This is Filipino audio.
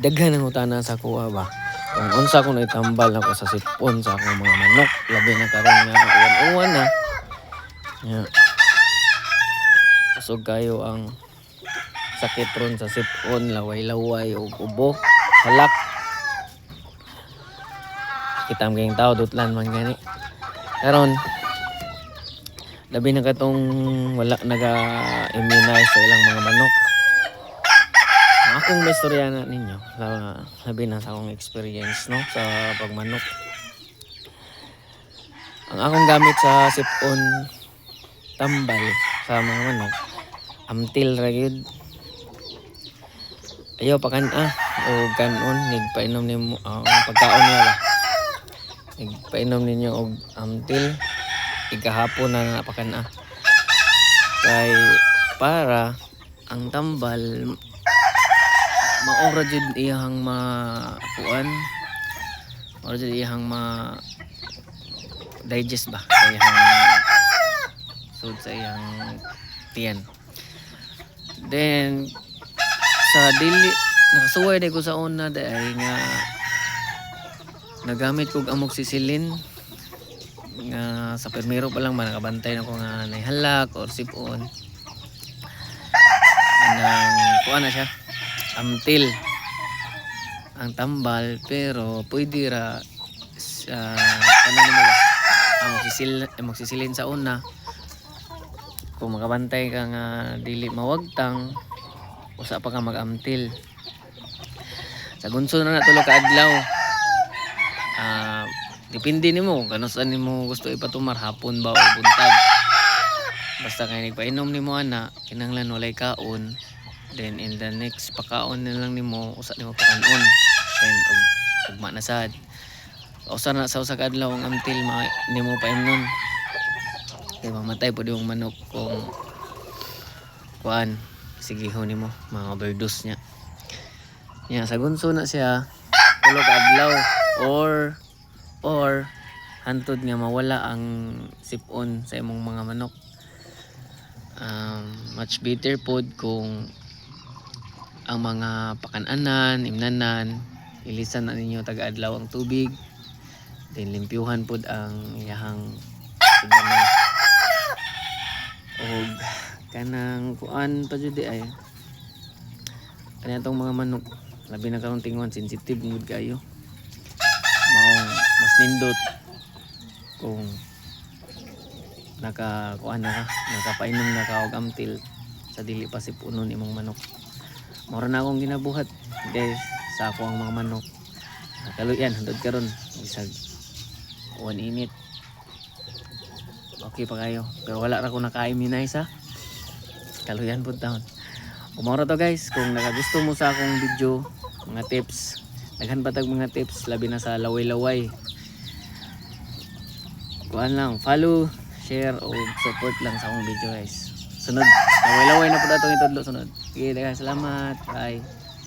daghan ang utana sa kuha ba. Kung unsa ko naitambal ako sa sipon sa akong mga manok, labi na karon nga uwan-uwan na. Ya. Kusog kayo ang sakit ron sa sipon, laway-laway ug ubo, halak. Kitam kayong tao dutlan man gani. Karon labi na katong wala naga-immunize sa ilang mga manok. Ang akong istorya na ninyo, labi na sa akong experience no sa pagmanok. Ang akong gamit sa sipon tambal sa mga manok, amtil ra gyud. Ayaw pakan-a o kanon nigpainom nimo pagkaon niya ba. Nigpainom ninyo og amtil igahapon na napakan-a. Kay para ang tambal maora jud iyang makuan, maora jud iyang digest ba sa iyang sud sa iyang tiyan. Then sa dili nakasuway day ko sa una day nga nagamit kog amoxicillin nga sa permero pa lang man nakabantay na ko nga nahalak or sipon nang kuan na siya amtil ang tambal pero pwede ra kanang mo amoxicillin sa una kung makabantay ka nga dili mawagtang usa pa ka mag-amtil sa gunso na natulo ka adlaw. Depende nimo kung kano saan nimo gusto ipatumar, hapon ba o buntag. Basta kay nagpainom nimo ana kinahanglan walay kaon, then in the next pakaon na lang nimo usa nimo pakanon, then ugma na sad usa na sa usa ka adlaw ang amtil nimo paimnon kay mamatay pud yung manok kung kuan sige ho nimo mga overdose nya. Nya sa gunso na siya tulo ka adlaw or hantod nga mawala ang sipon sa imong mga manok. Much better pod kung ang mga pakananan, imnanan, ilisan na ninyo taga-adlaw ang tubig, then limpyuhan pod ang iyahang suganan. Og kanang kuan pa jud ay kanatong mga manok labi na karong tingon sensitive gud kayo. Maong mas nindot kung nakakuan na ka, nakapainom na ka og amtil sa dili pa sipunon imong manok. Mora na akong ginabuhat guys sa ako ang mga manok. Kaluyan handod karon bisag 1 init. Okay pa kayo pero wala ra ko naka-immunize ha. Kaluyan pud taon. Umora to guys, kung nakagusto mo sa akong video, mga tips, daghan pa tag mga tips labi na sa laway-laway. Kuan lang, follow, share o support lang sa akong video guys. Sunod, laway-laway na pud atong itudlo sunod. Okay, salamat. Bye.